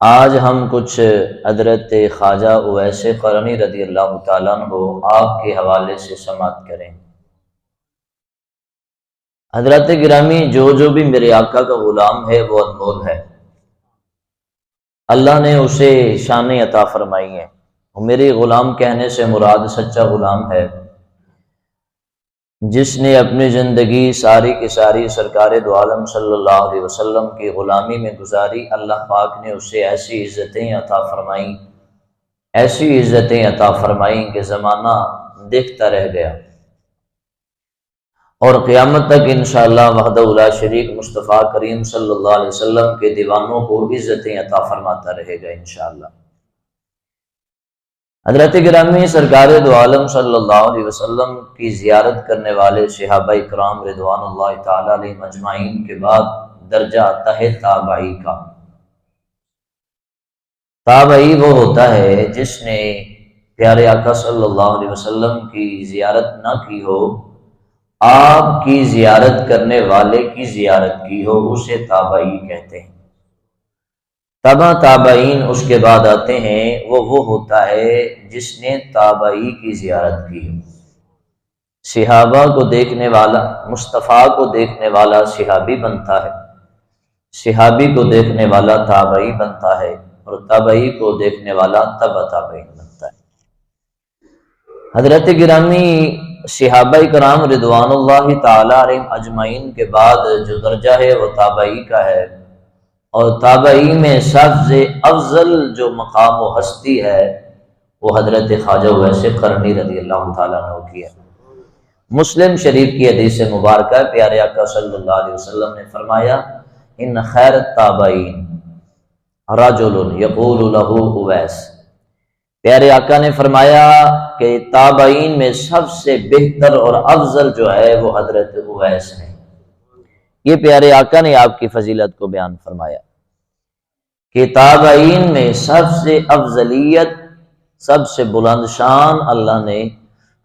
آج ہم کچھ حضرت خواجہ اویس قرنی رضی اللہ تعالیٰ عنہ آپ کے حوالے سے سماعت کریں۔ حضرت گرامی، جو بھی میرے آقا کا غلام ہے وہ انمول ہے، اللہ نے اسے شان عطا فرمائی ہے۔ میرے غلام کہنے سے مراد سچا غلام ہے جس نے اپنی زندگی ساری کی ساری سرکار دو عالم صلی اللہ علیہ وسلم کی غلامی میں گزاری۔ اللہ پاک نے اسے ایسی عزتیں عطا فرمائیں، ایسی عزتیں عطا فرمائیں کہ زمانہ دیکھتا رہ گیا، اور قیامت تک انشاءاللہ وحدہ لا شریک مصطفیٰ کریم صلی اللہ علیہ وسلم کے دیوانوں کو عزتیں عطا فرماتا رہے گا انشاءاللہ۔ حضرت گرامی، سرکار دو عالم صلی اللہ علیہ وسلم کی زیارت کرنے والے صحابہ کرام رضوان اللہ تعالی علیہم اجمعین کے بعد درجہ آتا ہے تابعی کا۔ تابعی وہ ہوتا ہے جس نے پیارے آقا صلی اللہ علیہ وسلم کی زیارت نہ کی ہو، آپ کی زیارت کرنے والے کی زیارت کی ہو، اسے تابعی کہتے ہیں۔ تبع تابعین اس کے بعد آتے ہیں، وہ ہوتا ہے جس نے تابعی کی زیارت کی ہو۔ صحابہ کو دیکھنے والا، مصطفیٰ کو دیکھنے والا صحابی بنتا ہے، صحابی کو دیکھنے والا تابعی بنتا ہے، اور تابعی کو دیکھنے والا تبع تابعین بنتا ہے۔ حضرت گرامی، صحابہ کرام رضوان اللہ تعالی علیہم اجمعین کے بعد جو درجہ ہے وہ تابعی کا ہے، اور تابعی میں سب سے افضل جو مقام و ہستی ہے وہ حضرت خواجہ اویس قرنی رضی اللہ تعالیٰ عنہ کی ہے۔ مسلم شریف کی حدیث مبارکہ پیارے آقا صلی اللہ علیہ وسلم نے فرمایا، ان خیر التابعین رجل یقول لہ اویس۔ پیارے آقا نے فرمایا کہ تابعین میں سب سے بہتر اور افضل جو ہے وہ حضرت اویس ہے۔ یہ پیارے آقا نے آپ کی فضیلت کو بیان فرمایا کہ تابعین میں سب سے افضلیت، سب سے بلند شان اللہ نے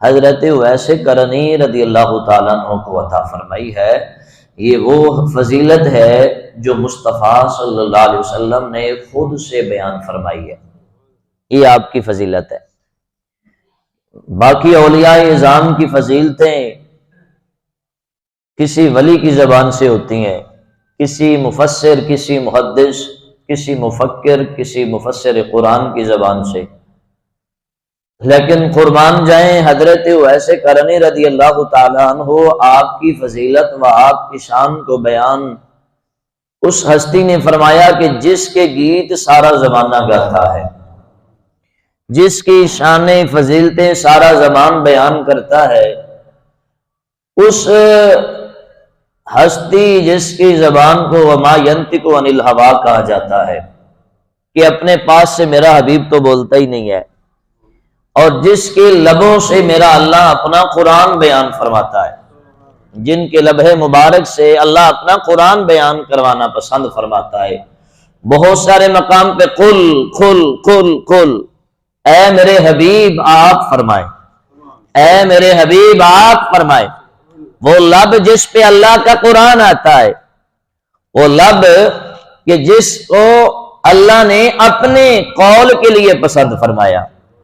حضرت اویس قرنی رضی اللہ تعالیٰ عنہ کو عطا فرمائی ہے۔ یہ وہ فضیلت ہے جو مصطفیٰ صلی اللہ علیہ وسلم نے خود سے بیان فرمائی ہے، یہ آپ کی فضیلت ہے۔ باقی اولیاء اعظام کی فضیلتیں کسی ولی کی زبان سے ہوتی ہیں، کسی مفسر، کسی محدث، کسی مفکر، کسی مفسر قرآن کی زبان سے، لیکن قربان جائیں حضرت اویس قرنی رضی اللہ تعالی عنہ، آپ کی فضیلت و آپ کی شان کو بیان اس ہستی نے فرمایا کہ جس کے گیت سارا زمانہ گاتا ہے، جس کی شان فضیلتیں سارا زمان بیان کرتا ہے، اس ہستی جس کی زبان کو وما ینطق عن الہوا کہا جاتا ہے کہ اپنے پاس سے میرا حبیب تو بولتا ہی نہیں ہے، اور جس کے لبوں سے میرا اللہ اپنا قرآن بیان فرماتا ہے، جن کے لبہ مبارک سے اللہ اپنا قرآن بیان کروانا پسند فرماتا ہے۔ بہت سارے مقام پہ قل قل قل قل، اے میرے حبیب آپ فرمائیں، اے میرے حبیب آپ فرمائیں۔ وہ لب جس پہ اللہ کا قرآن آتا ہے، وہ لب کہ جس کو اللہ نے اپنے قول کے لیے پسند فرمایا،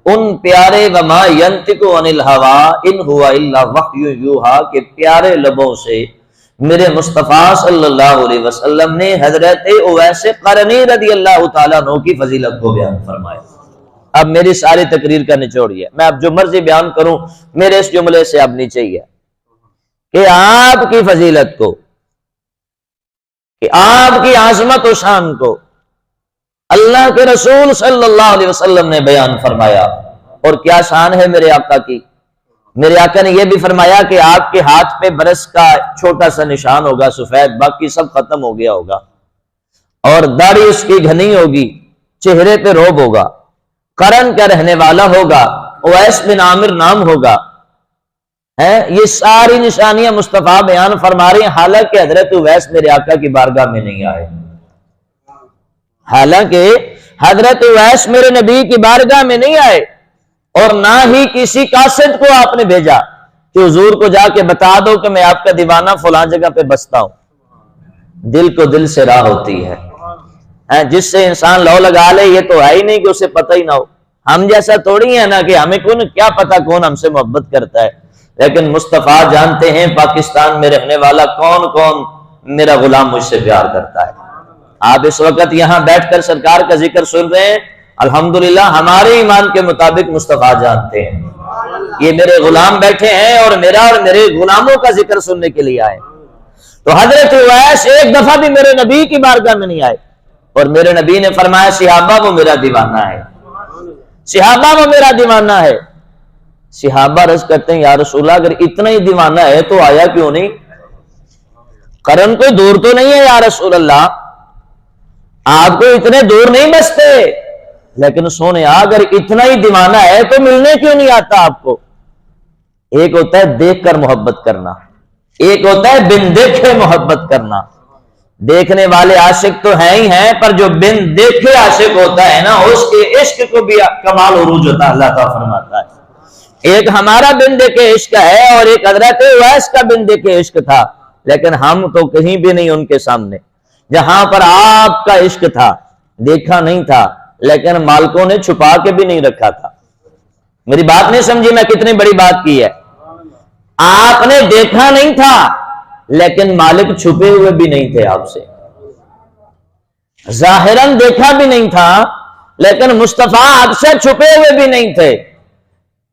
ان پیارے وما ینطق عن الہوا ان ہوا الا وحی یوحا کے پیارے لبوں سے میرے مصطفیٰ صلی اللہ علیہ وسلم نے حضرت اویس قرنی رضی اللہ تعالیٰ عنہ کی فضیلت کو بیان فرمایا۔ اب میری ساری تقریر کا نچوڑ ہے، میں اب جو مرضی بیان کروں میرے اس جملے سے اب نیچے ہی ہے کہ آپ کی فضیلت کو، کہ آپ کی عظمت و شان کو اللہ کے رسول صلی اللہ علیہ وسلم نے بیان فرمایا۔ اور کیا شان ہے میرے آقا کی؟ میرے آقا نے یہ بھی فرمایا کہ آپ کے ہاتھ پہ برس کا چھوٹا سا نشان ہوگا سفید، باقی سب ختم ہو گیا ہوگا، اور داڑھی اس کی گھنی ہوگی، چہرے پہ روب ہوگا، قرن کا رہنے والا ہوگا، اویس بن عامر نام ہوگا۔ یہ ساری نشانیاں مصطفیٰ بیان فرما رہے ہیں، حالانکہ حضرت اویس میرے آقا کی بارگاہ میں نہیں آئے، حالانکہ حضرت اویس میرے نبی کی بارگاہ میں نہیں آئے، اور نہ ہی کسی قاصد کو آپ نے بھیجا کہ حضور کو جا کے بتا دو کہ میں آپ کا دیوانہ فلاں جگہ پہ بستا ہوں۔ دل کو دل سے راہ ہوتی ہے، جس سے انسان لو لگا لے یہ تو ہے ہی نہیں کہ اسے پتہ ہی نہ ہو. ہم جیسا تھوڑی ہے نا کہ ہمیں کیا پتا کون ہم سے محبت کرتا ہے، لیکن مصطفیٰ جانتے ہیں پاکستان میں رہنے والا کون کون میرا غلام مجھ سے پیار کرتا ہے. آپ اس وقت یہاں بیٹھ کر سرکار کا ذکر سن رہے ہیں، الحمدللہ ہمارے ایمان کے مطابق مصطفیٰ جانتے ہیں یہ میرے غلام بیٹھے ہیں اور میرا اور میرے غلاموں کا ذکر سننے کے لیے آئے. تو حضرت اویس ایک دفعہ بھی میرے نبی کی بارگاہ میں نہیں آئے، اور میرے نبی نے فرمایا صحابہ وہ میرا دیوانہ ہے، صحابہ وہ میرا دیوانہ ہے. صحابہ عرض کرتے ہیں یا رسول اللہ اگر اتنا ہی دیوانہ ہے تو آیا کیوں نہیں؟ قرن کوئی دور تو نہیں ہے یا رسول اللہ، آپ کو اتنے دور نہیں بستے، لیکن سونے اگر اتنا ہی دیوانہ ہے تو ملنے کیوں نہیں آتا آپ کو؟ ایک ہوتا ہے دیکھ کر محبت کرنا، ایک ہوتا ہے بن دیکھے محبت کرنا. دیکھنے والے عاشق تو ہیں ہی ہیں، پر جو بن دیکھے عاشق ہوتا ہے نا اس کے عشق کو بھی کمال عروج ہوتا ہے، اللہ تعالیٰ فرماتا ہے. ایک ہمارا بن دیکھے عشق ہے اور ایک حضرت اویس کا بن دیکھے عشق تھا، لیکن ہم تو کہیں بھی نہیں ان کے سامنے. جہاں پر آپ کا عشق تھا دیکھا نہیں تھا، لیکن مالکوں نے چھپا کے بھی نہیں رکھا تھا. میری بات نہیں سمجھی میں کتنی بڑی بات کی ہے؟ آپ نے دیکھا نہیں تھا لیکن مالک چھپے ہوئے بھی نہیں تھے آپ سے. ظاہراً دیکھا بھی نہیں تھا لیکن مصطفیٰ آپ سے چھپے ہوئے بھی نہیں تھے.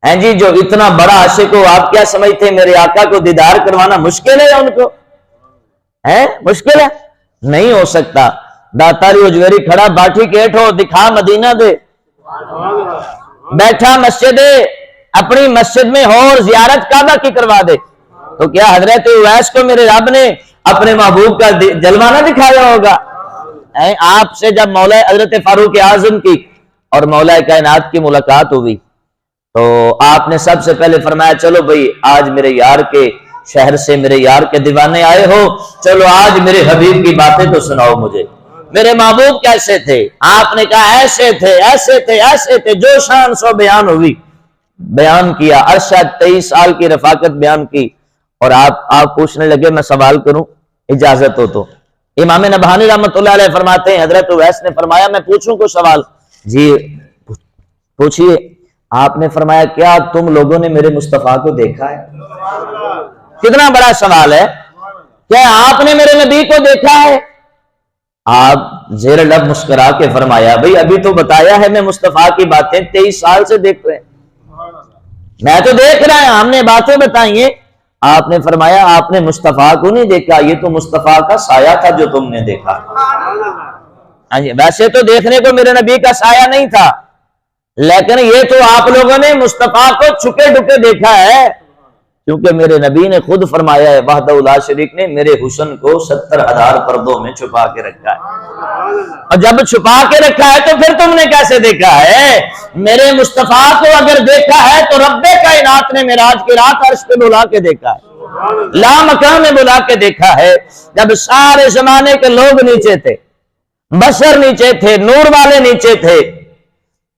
ہیں جی جو اتنا بڑا عاشق ہو آپ کیا سمجھتے ہیں میرے آقا کو دیدار کروانا مشکل ہے ان کو؟ ہے مشکل ہے؟ نہیں ہو سکتا. داتاری اجویری کھڑا باٹھی کیٹ ہو دکھا مدینہ دے، بیٹھا مسجد اپنی مسجد میں ہو اور زیارت کعبہ کی کروا دے، تو کیا حضرت اویس کو میرے رب نے اپنے محبوب کا جلوہ نہ دکھایا ہوگا؟ آپ سے جب مولا حضرت فاروق اعظم کی اور مولا کائنات کی ملاقات ہوئی تو آپ نے سب سے پہلے فرمایا چلو بھئی آج میرے یار کے شہر سے میرے یار کے دیوانے آئے ہو، چلو آج میرے حبیب کی باتیں تو سناؤ مجھے. میرے محبوب کیسے تھے؟ آپ نے کہا ایسے تھے ایسے تھے ایسے تھے، جو شان سو بیان ہوئی بیان کیا. ارشد 23 سال کی رفاقت بیان کی. اور آپ پوچھنے لگے میں سوال کروں اجازت ہو تو؟ امام نبہانی رحمۃ اللہ علیہ فرماتے ہیں حضرت اویس نے فرمایا میں پوچھوں کوئی سوال؟ جی پوچھئے. آپ نے فرمایا کیا تم لوگوں نے میرے مصطفیٰ کو دیکھا ہے؟ کتنا بڑا سوال ہے. کیا آپ نے میرے نبی کو دیکھا ہے؟ آپ زیر لب مسکرا کے فرمایا بھئی ابھی تو بتایا ہے میں مصطفیٰ کی باتیں 23 سال سے دیکھ رہے ہیں، میں تو دیکھ رہا ہوں، ہم نے باتیں بتائی ہیں. آپ نے فرمایا آپ نے مصطفیٰ کو نہیں دیکھا، یہ تو مصطفیٰ کا سایہ تھا جو تم نے دیکھا. ہاں جی ویسے تو دیکھنے کو میرے نبی کا سایہ نہیں تھا، لیکن یہ تو آپ لوگوں نے مصطفیٰ کو چھکے ڈکے دیکھا ہے، کیونکہ میرے نبی نے خود فرمایا ہے وحدہ لا شریک نے میرے حسن کو 70,000 پردوں میں چھپا کے رکھا ہے. اور جب چھپا کے رکھا ہے تو پھر تم نے کیسے دیکھا ہے؟ میرے مصطفیٰ کو اگر دیکھا ہے تو رب کائنات نے معراج کی رات عرش پہ بلا کے دیکھا ہے، لا مکان میں بلا کے دیکھا ہے. جب سارے زمانے کے لوگ نیچے تھے، بشر نیچے تھے، نور والے نیچے تھے،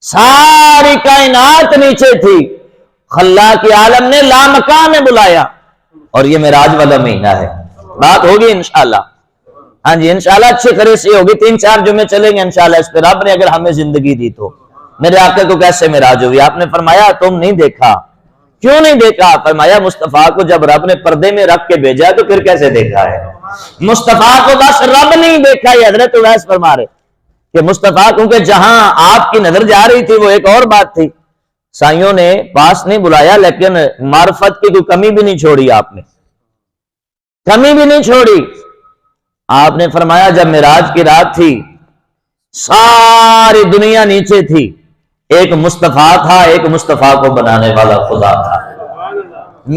ساری کائنات نیچے تھی، خلاق کی عالم نے لامکان میں بلایا. اور یہ معراج والا مہینہ ہے. بات ہوگی انشاءاللہ. ہاں جی انشاءاللہ اچھی خرید سے ہوگی، 3-4 جمعے چلیں گے انشاءاللہ اس پہ. رب نے اگر ہمیں زندگی دی تو میرے آقا کو کیسے معراج ہوئی؟ آپ نے فرمایا تم نہیں دیکھا. کیوں نہیں دیکھا؟ فرمایا مصطفیٰ کو جب رب نے پردے میں رکھ کے بھیجا تو پھر کیسے دیکھا ہے؟ مصطفیٰ کو بس رب نہیں دیکھا. یہ حضرت اویس فرما رہے کہ مصطفیٰ کیونکہ جہاں آپ کی نظر جا رہی تھی وہ ایک اور بات تھی. سائیوں نے پاس نہیں بلایا لیکن معرفت کی کوئی کمی بھی نہیں چھوڑی، آپ نے کمی بھی نہیں چھوڑی. آپ نے فرمایا جب معراج کی رات تھی ساری دنیا نیچے تھی، ایک مصطفیٰ تھا، ایک مصطفیٰ کو بنانے والا خدا تھا.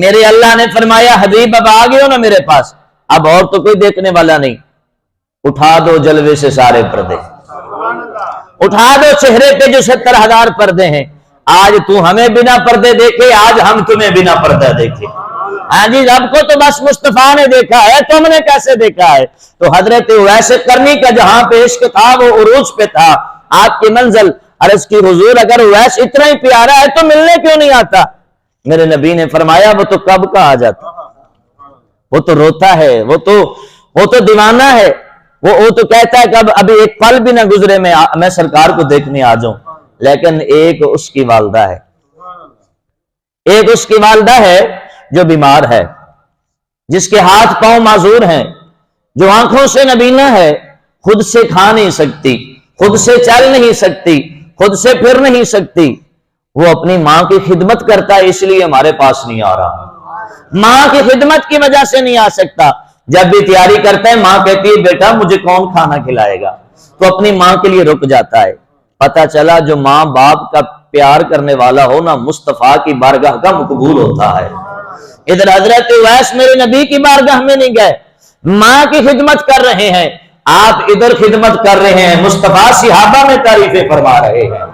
میرے اللہ نے فرمایا حبیب اب آ گئے ہو نا میرے پاس، اب اور تو کوئی دیکھنے والا نہیں، اٹھا دو جلوے سے سارے پردے، اٹھا دو چہرے پہ جو 70,000 پردے ہیں. آج تو ہمیں بنا پردے دیکھے، آج ہم تمہیں بنا پردہ دیکھے. ہاں جی رب کو تو بس مصطفیٰ نے دیکھا ہے، تم نے کیسے دیکھا ہے؟ تو حضرت اویس کرنی کا جہاں پہ عشق تھا وہ عروج پہ تھا. آپ کی منزل عرض کی حضور اگر اویس اتنا ہی پیارا ہے تو ملنے کیوں نہیں آتا؟ میرے نبی نے فرمایا وہ تو کب کا آ جاتا، وہ تو روتا ہے، وہ تو دیوانہ ہے. وہ تو کہتا ہے کہ ابھی ایک پل بھی نہ گزرے میں سرکار کو دیکھنے آ جاؤں، لیکن ایک اس کی والدہ ہے، ایک اس کی والدہ ہے جو بیمار ہے، جس کے ہاتھ پاؤں معذور ہیں، جو آنکھوں سے نبینا ہے، خود سے کھا نہیں سکتی، خود سے چل نہیں سکتی، خود سے پھر نہیں سکتی، وہ اپنی ماں کی خدمت کرتا ہے، اس لیے ہمارے پاس نہیں آ رہا، ماں کی خدمت کی وجہ سے نہیں آ سکتا۔ جب بھی تیاری کرتا ہے ماں کہتی ہے بیٹا مجھے کون کھانا کھلائے گا، تو اپنی ماں کے لیے رک جاتا ہے۔ پتہ چلا جو ماں باپ کا پیار کرنے والا ہو نا، مصطفیٰ کی بارگاہ کا مقبول ہوتا ہے۔ ادھر حضرت اویس میرے نبی کی بارگاہ میں نہیں گئے، ماں کی خدمت کر رہے ہیں، آپ ادھر خدمت کر رہے ہیں، مصطفیٰ صحابہ میں تعریفیں فرما رہے ہیں۔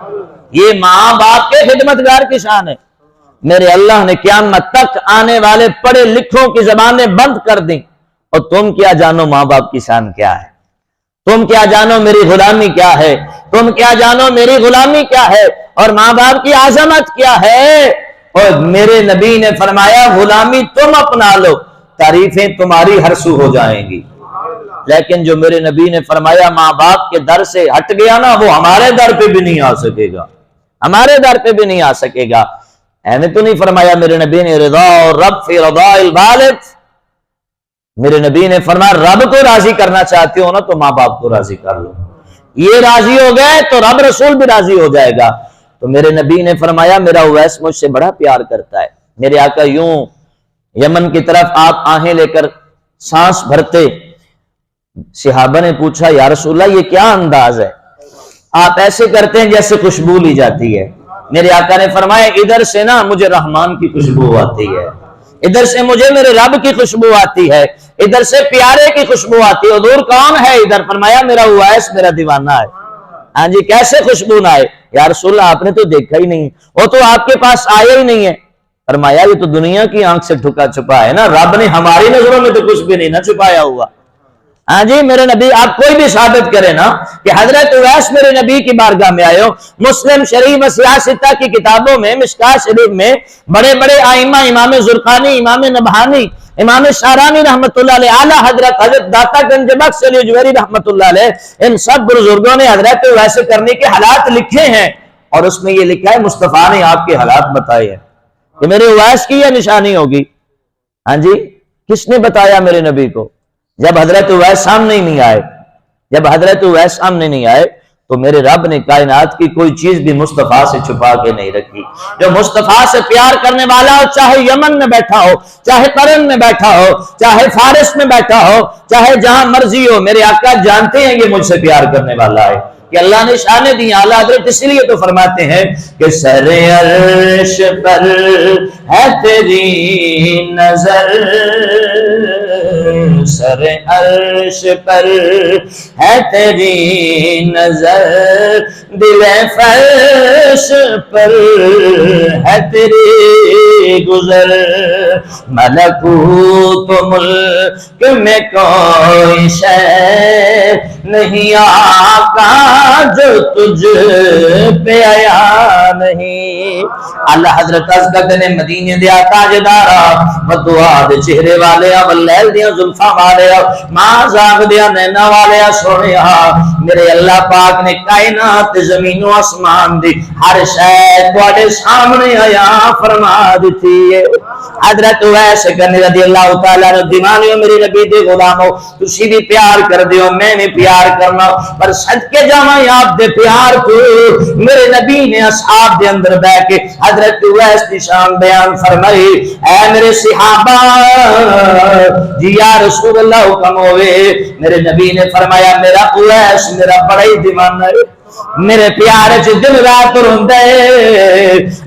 یہ ماں باپ کے خدمتگار کی شان ہے۔ میرے اللہ نے قیامت تک آنے والے پڑھے لکھوں کی زبانیں بند کر دیں، اور تم کیا جانو ماں باپ کی شان کیا ہے، تم کیا جانو میری غلامی کیا ہے، تم کیا جانو میری غلامی کیا ہے، اور ماں باپ کی عظمت کیا ہے۔ اور میرے نبی نے فرمایا غلامی تم اپنا لو، تعریفیں تمہاری ہر سو ہو جائیں گی، لیکن جو میرے نبی نے فرمایا ماں باپ کے در سے ہٹ گیا نا، وہ ہمارے در پہ بھی نہیں آ سکے گا، ہمارے در پہ بھی نہیں آ سکے گا۔ ایویں تو نہیں فرمایا میرے نبی نے رضا اور رب فی رضا الوالد، میرے نبی نے فرمایا رب کو راضی کرنا چاہتے ہو نا تو ماں باپ کو راضی کر لو، یہ راضی ہو گئے تو رب رسول بھی راضی ہو جائے گا۔ تو میرے نبی نے فرمایا میرا اویس مجھ سے بڑا پیار کرتا ہے۔ میرے آقا یوں یمن کی طرف آپ آہیں لے کر سانس بھرتے، صحابہ نے پوچھا یا رسول اللہ یہ کیا انداز ہے، آپ ایسے کرتے ہیں جیسے خوشبو لی جاتی ہے۔ میرے آقا نے فرمایا ادھر سے نا مجھے رحمان کی خوشبو آتی ہے، ادھر سے مجھے میرے رب کی خوشبو آتی ہے، ادھر سے پیارے کی خوشبو آتی ہے۔ حضور کون ہے ادھر؟ فرمایا میرا اویس میرا دیوانہ ہے۔ ہاں جی کیسے خوشبو نہ آئے؟ یا رسول اللہ آپ نے تو دیکھا ہی نہیں، وہ تو آپ کے پاس آیا ہی نہیں ہے۔ فرمایا یہ تو دنیا کی آنکھ سے ٹھکا چھپا ہے نا، رب نے ہماری نظروں میں تو کچھ بھی نہیں نہ چھپایا ہوا۔ ہاں جی میرے نبی آپ کوئی بھی ثابت کرے نا کہ حضرت اویس میرے نبی کی بارگاہ میں آئے ہو۔ مسلم شریف سیاہ ستہ کی کتابوں میں، مشکات شریف میں بڑے بڑے ائمہ، امام زرقانی، امام نبہانی، امام شارانی رحمت اللہ علیہ، اعلیٰ حضرت داتا گنج بخش علی جویری رحمت اللہ علیہ، ان سب بزرگوں نے حضرت اویس کرنے کے حالات لکھے ہیں، اور اس میں یہ لکھا ہے مصطفیٰ نے آپ کے حالات بتائے ہیں کہ میرے اویس کی یہ نشانی ہوگی۔ ہاں جی کس نے بتایا میرے نبی کو؟ جب حضرت اویس سامنے ہی نہیں آئے، جب حضرت اویس سامنے نہیں آئے تو میرے رب نے کائنات کی کوئی چیز بھی مصطفیٰ سے چھپا کے نہیں رکھی۔ جو مصطفیٰ سے پیار کرنے والا ہو، چاہے یمن میں بیٹھا ہو، چاہے قرن میں بیٹھا ہو، چاہے فارس میں بیٹھا ہو، چاہے جہاں مرضی ہو، میرے آقا جانتے ہیں یہ مجھ سے پیار کرنے والا ہے، کہ اللہ نے شانیں دی۔ اعلیٰ حضرت اس لیے تو فرماتے ہیں کہ سر عرش پر ہے تیری نظر، سر عرش پر ہے تیری نظر، دل فرش پر ہے تیری گزر، ملکوت ملک میں کوئی شے نہیں آقا جو تجھ پہ آیا نہیں۔ اللہ حضرت ازدگنے مدینے دیا تاجدارا، بدعا دے چہرے والے، واللیل دیا زلفاں والے، ماں زاغ دیا نینا والے، سونیا میرے اللہ پاک نے کائنات زمین و آسمان دی ہر شے تواڈے سامنے آیا فرما دیتی ہے۔ حضرت اویس کرنے رضی اللہ تعالیٰ عنہ دیوانیوں میرے نبی دے غلامو، تسی بھی پیار کر دیو، میں بھی پیار کرنا، پر صدقے جاواں آپ دے پیار کو میرے نبی نے اصحاب دے اندر بیٹھ کے حضرت اویس کی شان بیان فرمائی۔ اے میرے صحابہ جی یا رسول اللہ حکم ہوئے، میرے نبی نے فرمایا میرا اویس میرا بڑا ہی دیوانہ ہے، میرے پیارے سے دن رات روندے۔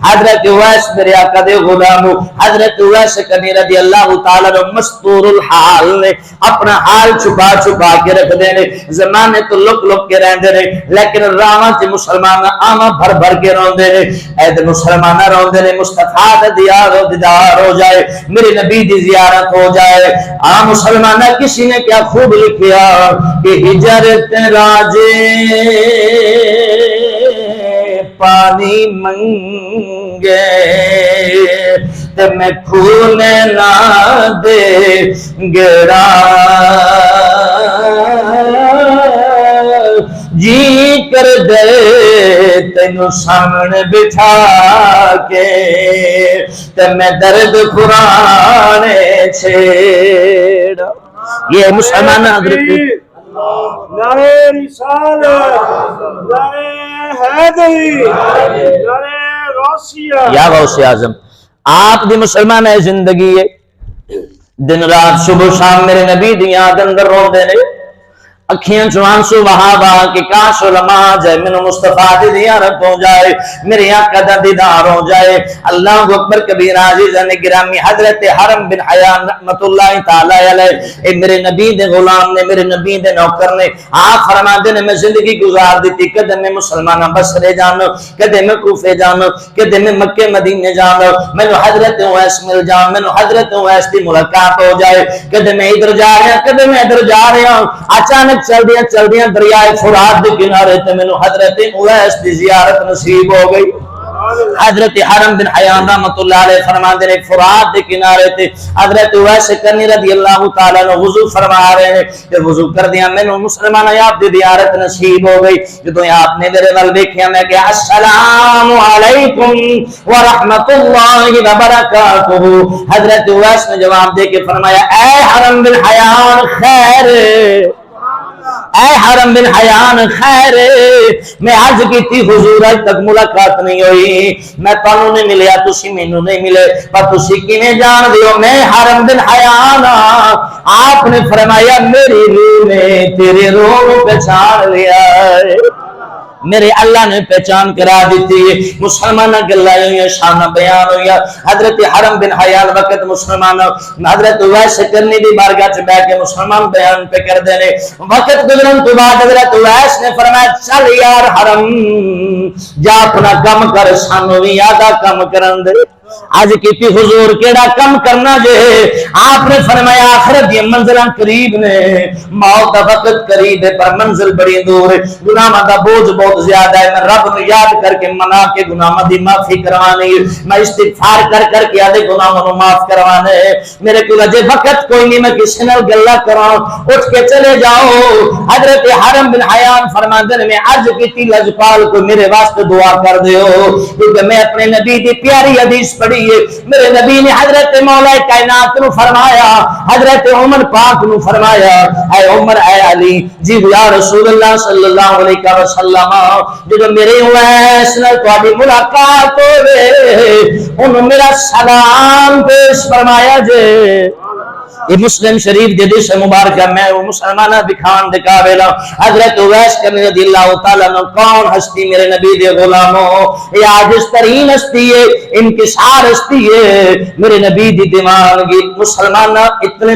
حضرت اویس میرے آقا دے غلام، حضرت اویس کرنی رضی اللہ تعالیٰ عنہ مستور الحال نے اپنا حال چھپا چھپا کے رکھ دینے، زمانے تو لک لک کے رہندے نے، لیکن راواں تے مسلمان آما بھر بھر کے روندے نے۔ اے تے مسلمان روندے نے مصطفیٰ دا دیدار ہو جائے، میرے نبی دی زیارت ہو جائے۔ آ مسلمان کسی نے کیا خوب لکھیا کہ ہجرت راجے پانی منگے تے میں کھونے نہ دے گرا، جی کر دے تینو سامنے بٹھا کے تے میں درد قرآن چھیڑا. یہ مسلمان حضرت نعرہ رسالت، نعرہ حیدری، نعرہ غوثیہ. یا غوث اعظم آپ دی مسلمان ہے زندگی ہے دن رات صبح شام میرے نبی دی یاد اندر روندے نے اکھیاں چوان سو وہابا کہ کاش علماء جائے میں مصطفیٰ دی زیارت ہو جائے میرے آقا دا دیدار ہو جائے. اللہ اکبر کبیر عزیزان گرامی حضرت حرم بن حیان رحمت اللہ تعالی علیہ اے میرے نبی دے غلام نے میرے نبی دے نوکر نے آپ فرما دے نے میں زندگی گزار دیتی کدے میں مسلمانہ بصرے جانو کدے میں کوفے جانو کدے میں مکہ مدینے جانو میں نو حضرت اویس مل جان میں نو حضرت اویس دی ملاقات ہو جائے کدے میں ادھر جا رہا کدے میں ادھر جا رہا ہوں. اچانک چل دیاں دریائے فرات دے کنارے تے مینوں حضرت اویس دی زیارت نصیب ہو گئی. حضرت حرم بن حیان رحمت اللہ علیہ فرماندے نے فرات دے کنارے تے حضرت اویس کرنی رضی اللہ تعالی عنہ وضو فرما رہے ہیں کہ وضو کر دیا مینوں مسلمان آپ دی زیارت نصیب ہو گئی. جدوں آپ نے میرے ول دیکھیا میں کہ السلام علیکم ورحمت اللہ وبرکاتہ. حضرت اویس نے جواب دے کے فرمایا اے حرم بن حیان خیر اے حرم بن حیان خیر میں عرض کی تھی حضور اج تک ملاقات نہیں ہوئی میں تانوں نہیں ملیا تسی مینوں نہیں ملے پر تسی کیویں جان دیو میں حرم بن حیان. آپ نے فرمایا میری روح نے تیرے روح کو پہچان لیا ہے میرے اللہ نے پہچان کرا دیتی ہے. مسلمانہ گلہ ہوئی شانہ بیان ہوئی حضرت حرم بن حیان وقت مسلمانہ حضرت اویس کرنی دی بارگاہ چ بیٹھ کے مسلمان بیان پہ کر دینے وقت گزرن تو بعد حضرت اویس نے فرمایا چل یار حرم جا اپنا کم کر سانو بھی یادا کم کرن دے. آج کیتی حضور کیڑا کم کرنا جے آپ نے فرمایا آخرت یہ منزلہ قریب نے موت دا وقت قریب ہے پر منزل بڑی دور ہے گناہ دا بوجھ بہت زیادہ ہے میں رب نے یاد کر کے منا کے گناہ دی معافی کروانی ہے میں استغفار کر کے آدھے گناہوں کو معاف کروانے ہے میرے کو لجے وقت کوئی نہیں میں کسی نال گلہ کراؤں اٹھ کے چلے جاؤ. حضرت حرم بن حیان فرماندے نے میں عرض کیتی لجپال کو میرے واسطے دعا کر دیو کیونکہ میں اپنے نبی دی پیاری حدیث پڑھی ہے میرے نبی نے حضرت مولا کائنات نو فرمایا حضرت عمر پاک نو فرمایا اے عمر اے علی جی یا رسول اللہ صلی اللہ علیہ وسلم جو میرے اویس نال تہاڈی ملاقات ہوے انہوں میرا سلام پیش فرمایا جے. یہ مسلم شریف جدی سے مبارکہ میں وہ مسلمانہ دکھان دکھا بیلا حضرت اویس کرنے رضی اللہ تعالیٰ عنہ کون ہستی میرے نبی دے غلاموں یہ عاجز ترین ہستی ہے انکسار ہستی ہے میرے نبی دی دیوانگی مسلمانہ اتنے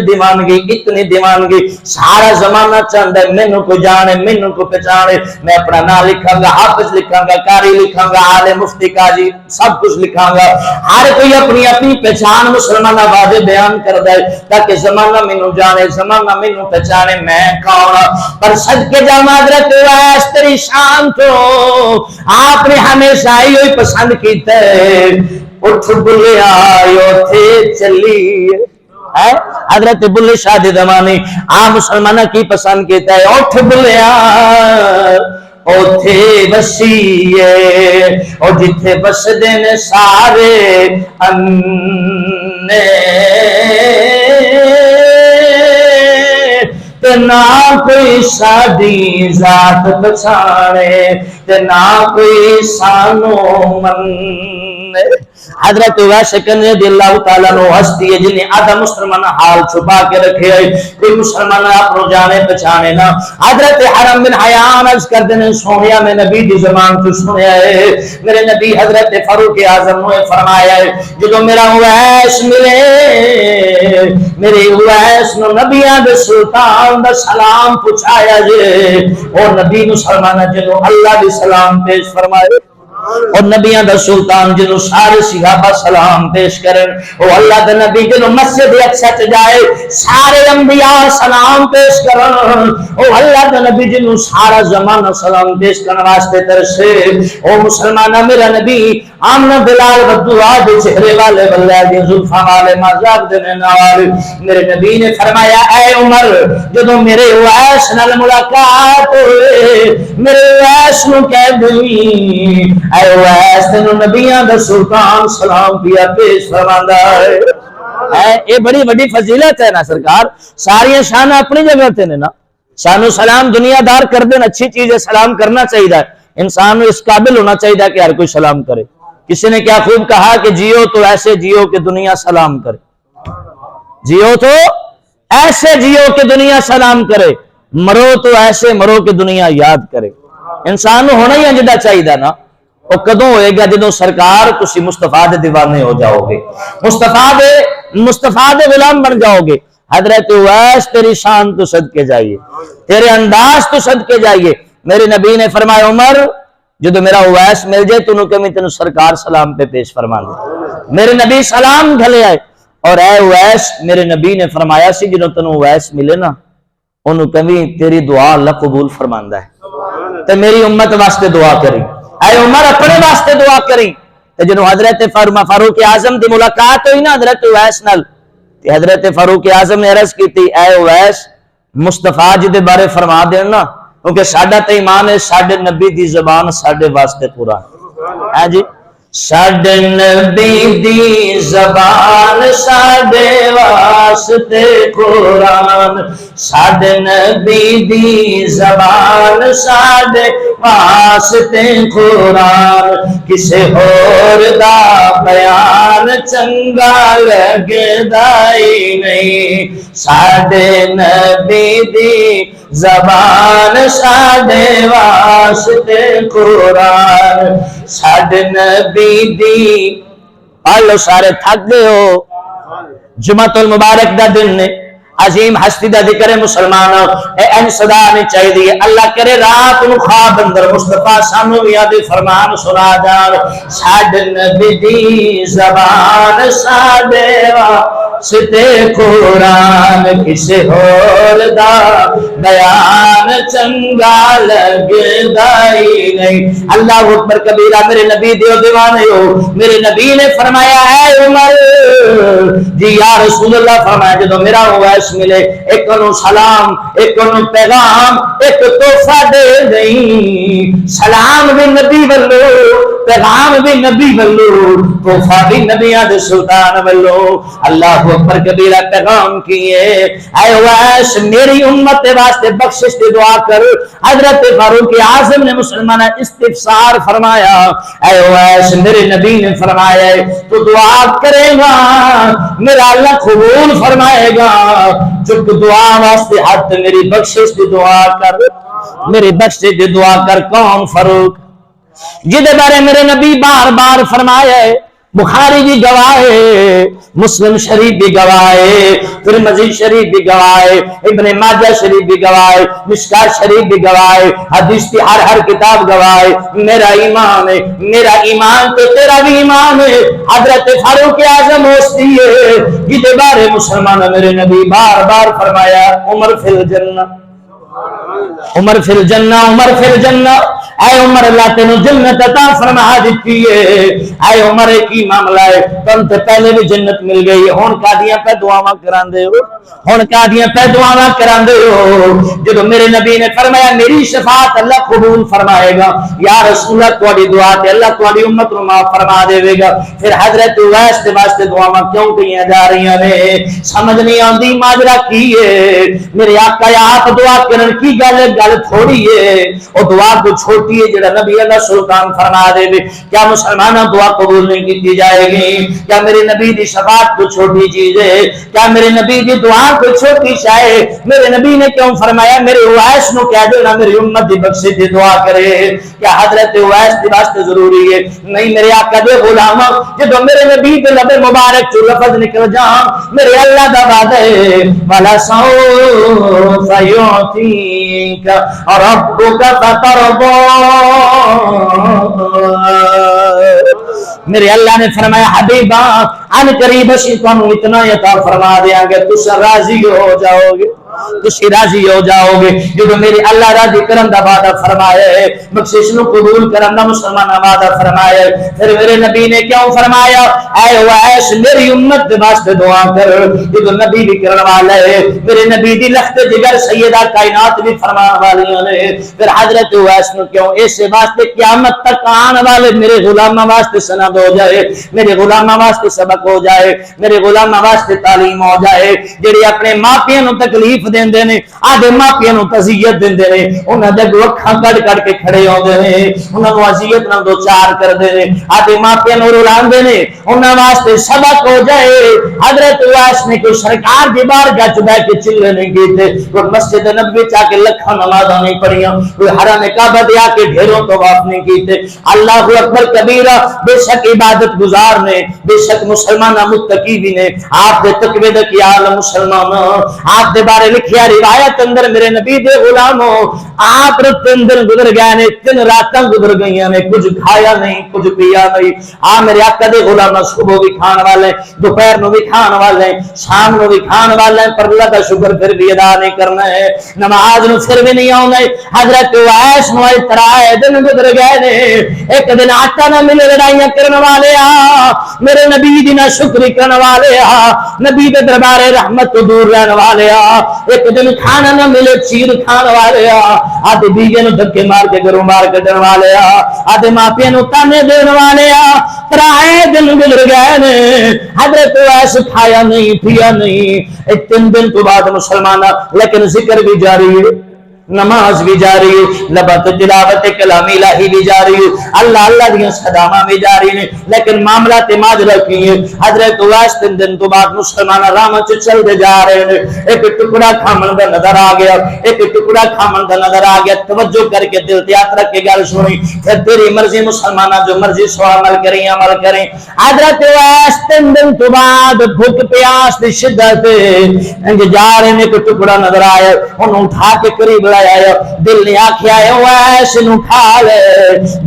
دیوانگی سارا زمانہ چاہتا ہے مینوں کو جانے مینوں کو پہچانے میں اپنا نام لکھاں گا حافظ لکھاں گا قاری لکھاں گا عالم مفتی قاضی سب کچھ لکھاں گا ہر کوئی اپنی پہچان مسلمانہ واضح بیان کر دے تاکہ زمانہ مینوں جانے زمانہ مینوں پہچانے میں کون پر صدقے جاواں حضرت اویس تیری شان تو آپ نے ہمیشہ ہی پسند کیتا ہے اٹھ بلیا اوتھے چلی حضرت بلے شاہ دے زمانے آ مسلمانہ کی پسند کیتا ہے اٹھ بلیا اوتھے بسیے اور جتھے بس دین سارے انے تے نہ کوئی سادی ذات بچانے تے نہ کوئی سانو من. حضرت اویس کرنی رضی اللہ تعالیٰ عنہ ہستی ہے جنہیں آدھا مسلمانہ حال چھپا کے رکھے ہے کوئی مسلمانہ اپنو جانے پہچانے نا. حضرت حرم بن حیان عرض کر دینے سونیا میں نبی دی زبان تو سنیا ہے میرے نبی حضرت فاروق اعظم نے فرمایا ہے جدو میرا اویس ملے میرے اویس نو نبیان دے سلطان دا سلام پوچھایا جے اور نبی مسلمانہ جنو اللہ دی سلام پیش فرمائے اور نبیاں دا سلطان جنوں سارے صحابہ سلام پیش کرن، او اللہ دا نبی جنوں مسجد اقصی تے جائے سارے انبیاء سلام پیش کرن، او اللہ دا نبی جنوں سارا زمانہ سلام پیش کرن واسطے ترسے، او مسلمانہ میرا نبی آمنہ بلال بدعا دے چہرے والے واللہ دی زلفاں والے مذاق دے والے، میرے نبی نے فرمایا اے عمر جدوں میرے اویس نال ملاقات ہوئے میرے اویس نو کہہ دیں اے اویس تینوں نبیاں دا سلطان سلام پیا پیش فرماندا ہے۔ اے بڑی بڑی فضیلت ہے نا سرکار، ساری شان اپنی جگہ تے نے نا، سانو سلام دنیا دار کر دین اچھی چیز ہے، سلام کرنا چاہیے، انسان اس قابل ہونا چاہیے کہ ہر کوئی سلام کرے۔ کسی نے کیا خوب کہا کہ جیو تو ایسے جیو کہ دنیا سلام کرے، جیو تو ایسے جیو کہ دنیا سلام کرے، مرو تو ایسے مرو کہ دنیا یاد کرے۔ انسان ہونا ہی انجدہ چاہیے نا، وہ کدوں ہوئے گا جدوں سرکار تسی مصطفیٰ دے دیوانے ہو جاؤ گے، مصطفیٰ دے غلام بن جاؤ گے۔ حضرت اویس تیری شان تو صدقے جائیے، تیرے انداز تو صدقے جائیے۔ میرے نبی نے فرمایا عمر جدو میرا اویس مل جائے تو انہوں کمی تینوں سرکار سلام پہ پیش فرما دے۔ میرے نبی سلام گھلے آئے اور اے اویس میرے نبی نے فرمایا سی جنہوں تینوں اویس ملے نا انہوں کمی تیری دعا اللہ قبول فرماندہ ہے، تے میری امت واسطے دعا کری، اے عمر اپنے واسطے دعا کری۔ جنہوں حضرت فاروق اعظم دی ملاقات ہوئی نا حضرت اویس نال، حضرت فاروق اعظم نے عرض کی تھی اے اویس مصطفیٰ جی دے بارے فرما دینا کیونکہ ساڈا تے ایمان ہے ساڈے نبی دی زبان ساڈے واسطے قرآن ہے جی، ساڈے نبی دی زبان ساڈے واسطے قرآن، ساڈے نبی دی زبان ساڈے واسطے قرآن، کسے ہور دا بیان چنگا لگدا ہی نہیں، ساڈے نبی دی زبان ساڈے واسطے قرآن، ساڈے نبی دی آلو سارے تھک گئے ہو، جمعۃ المبارک دا دن نے عظیم ہستی دا ذکر ہے مسلمانوں، این صدا نہیں چاہیے اللہ کرے رات نو خواب اندر مصطفیٰ سانو یاد فرمان سنا جان، ساڈے نبی دی زبان ساڈے واسطے قرآن، کسے ہور دا بیان چنگا لگدا ہی نہیں۔ اللہ اکبر کبیرہ، میرے نبی دیو دیوانے ہو، میرے نبی نے فرمایا ہے عمر جی یا رسول اللہ، فرمایا جدو میرا اویس ملے ایک انہوں سلام ایک انہوں پیغام ایک تحفہ دے دیں، سلام بھی نبی بلو پیغام بھی نبی بلو تحفہ بھی نبیاں دے سلطان بلو۔ اللہ اکبر کبیرہ، پیغام کیے اے اویس میری امت واسطے بخشش دی دعا کر۔ حضرت فاروق اعظم نے مسلمانہ استفسار فرمایا اے اویس میرے نبی نے فرمایا تو دعا کرے گا میرا اللہ قبول فرمائے گا، چک دعا واسطے ہاتھ میری بخشش دی دعا کر، میری بخشش دی دعا کر۔ کون؟ فاروق جدے بارے میرے نبی بار بار فرمایا ہے، بخاری بھی گواہ ہے، مسلم شریف بھی گواہ ہے، ترمذی شریف بھی گواہ ہے، ابن ماجہ شریف بھی گواہ ہے، مشکات شریف بھی گواہ ہے، حدیث کی ہر کتاب گواہ ہے۔ میرا ایمان ہے، میرا ایمان تو تیرا بھی ایمان ہے، حضرت فاروق اعظم ہوستی ہے جدے بارے مسلمان میرے نبی بار بار فرمایا عمر فی الجنہ، عمر فی الجنہ، عمر فی الجنہ، اے عمر اللہ تینوں جنت عطا فرما دیتی ہے۔ اے عمر کی معاملہ ہے تم تے پہلے بھی جنت مل گئی، ہن قادیاں پہ دعاواں کراندے ہو، ہن قادیاں پہ دعاواں کراندے ہو۔ جدو میرے نبی نے فرمایا میری شفاعت اللہ قبول فرمائے گا، یا رسول اللہ تہاڈی دعا تے اللہ تہاڈی امت نوں معاف فرما دے گا، پھر حضرت اویس دے واسطے دعاواں کیوں کیتیاں جا رہی ہیں؟ سمجھ نہیں آندی ماجرا کی ہے؟ میرے آقا آپ دعا کرن کی گل تھوڑی ہے، او دعا کو چھوٹی ہے جڑا نبی اللہ سلطان فرما دے گے۔ کیا مسلمانوں دعا قبول نہیں کی جائے گی؟ کیا میرے نبی دی شفاعت کو چھوٹی چیز ہے؟ کیا میرے نبی دی دعا کو چھوٹی شے؟ میرے نبی نے کیوں فرمایا میرے اویس نو کہہ دینا میری امت دی بخشش دی دعا کرے؟ کیا حضرت اویس دی واسطے ضروری ہے؟ نہیں، میرے آقا دے غلام جدو میرے نبی دے لب مبارک چ لفظ نکل جان میرے اللہ دا وعدہ ہے والا سوف یعطیک ربک فترضی، میرے اللہ نے فرمایا حبیبا ان قریب اسی تانوں اتنا عطا فرما دیاں گے تس راضی ہو جاؤ گے، تسی راضی ہو جاؤ گے۔ جو میرے اللہ راضی کرن دا وعدہ فرمایا ہے، بخشش نو قبول کرن دا مسلمان وعدہ فرمایا ہے، پھر میرے نبی نے کیوں فرمایا اے اویس میری امت دے واسطے دعا کر، جو نبی بھی کرن والا ہے، میرے نبی دی لخت جگر سیدہ کائنات بھی فرمان والیاں نے، پھر حضرت اویس نو کیوں اس واسطے قیامت تک آنے والے میرے غلاماں واسطے سند ہو جائے، میرے غلاماں واسطے سبق ہو جائے، میرے غلاماں واسطے تعلیم ہو جائے، جڑے اپنے ماں پیو نو تکلیف دیندے نے، آدھے ماں پیو نو تذیت دیندے نے، انہاں دے اکھاں کڈ کڈ کے کھڑے ہوندے نے، انہاں نو اذیت نال دو چار کردے نے، آدھے ماں پیو نو رلاندے نے، انہاں واسطے سبق ہو جائے۔ حضرت اویس نے کوئی سرکار دی بارگاہ چ بیٹھ کے چلے نہیں کیتے، کوئی مسجد نبوی چ کے لکھاں نمازاں نہیں پڑھیاں، کوئی حرم کعبہ دے آ کے ڈھیروں طواف نہیں کیتے۔ اللہ اکبر کبیرہ، بے شک عبادت گزار نے، بے شک مسلمان متقی بھی نے، آپ دے تقوی دا کیا عالم مسلمان، آپ دے بارے لکھیا روایت اندر میرے نبی دے غلاموں آپ تین دن گزر گئے نے، 3 راتاں گزر گئیاں نے، کچھ کھایا نہیں کچھ پیا نہیں۔ میرے آقا دے غلام صبح بھی کھان والے، دوپہر نو بھی کھان والے، شام نو بھی کھان والے، پر اللہ کا شکر پھر بھی ادا نہیں کرنا ہے، نماز نو پھر بھی نہیں آنا۔ حضرت اویس نو 3 دن گزر گئے نے، ایک دن آٹا نہ ملے لڑائیاں کرنے والے میرے نبی دی نہ شکری کرنے والے نبی دے دربار رحمت تو دور رہنے والے ایک دن کھانا نہ ملے چیر کھان والے آدھے بیوی نو دھکے مار کے گھروں مار کڈن والے آدھے ماپیاں نو تانے دین والے 3 دن گزر گئے نے، حضرت اویس کھایا نہیں پیا نہیں۔ 3 دن تو بعد مسلمان لیکن ذکر بھی جاری ہے، نماز بھی جاری ہے، لبت تلاوت کلام الہی بھی جاری ہے، اللہ اللہ دیاں صداواں بھی جاری نے، لیکن معاملہ تماج رکھی ہے۔ حضرت اویس 3 دن تو بعد مسلمان راہ چ چل دے جا رہے ہیں، ایک ٹکڑا کھامن دا نظر آ گیا، ایک ٹکڑا کھامن دا نظر آ گیا، توجہ کر کے دل تے ہاتھ رکھ کے گل سنی، پھر تیری مرضی مسلمان جو مرضی سو عمل کریں عمل کریں۔ حضرت اویس 3 دن تو بعد بھوک پیاس دی شدت جا رہے ہیں، ایک ٹکڑا نظر آیا، انہوں اٹھا کے قریب آیا، دل نے آکھیا ہے اویس نو کھا لے،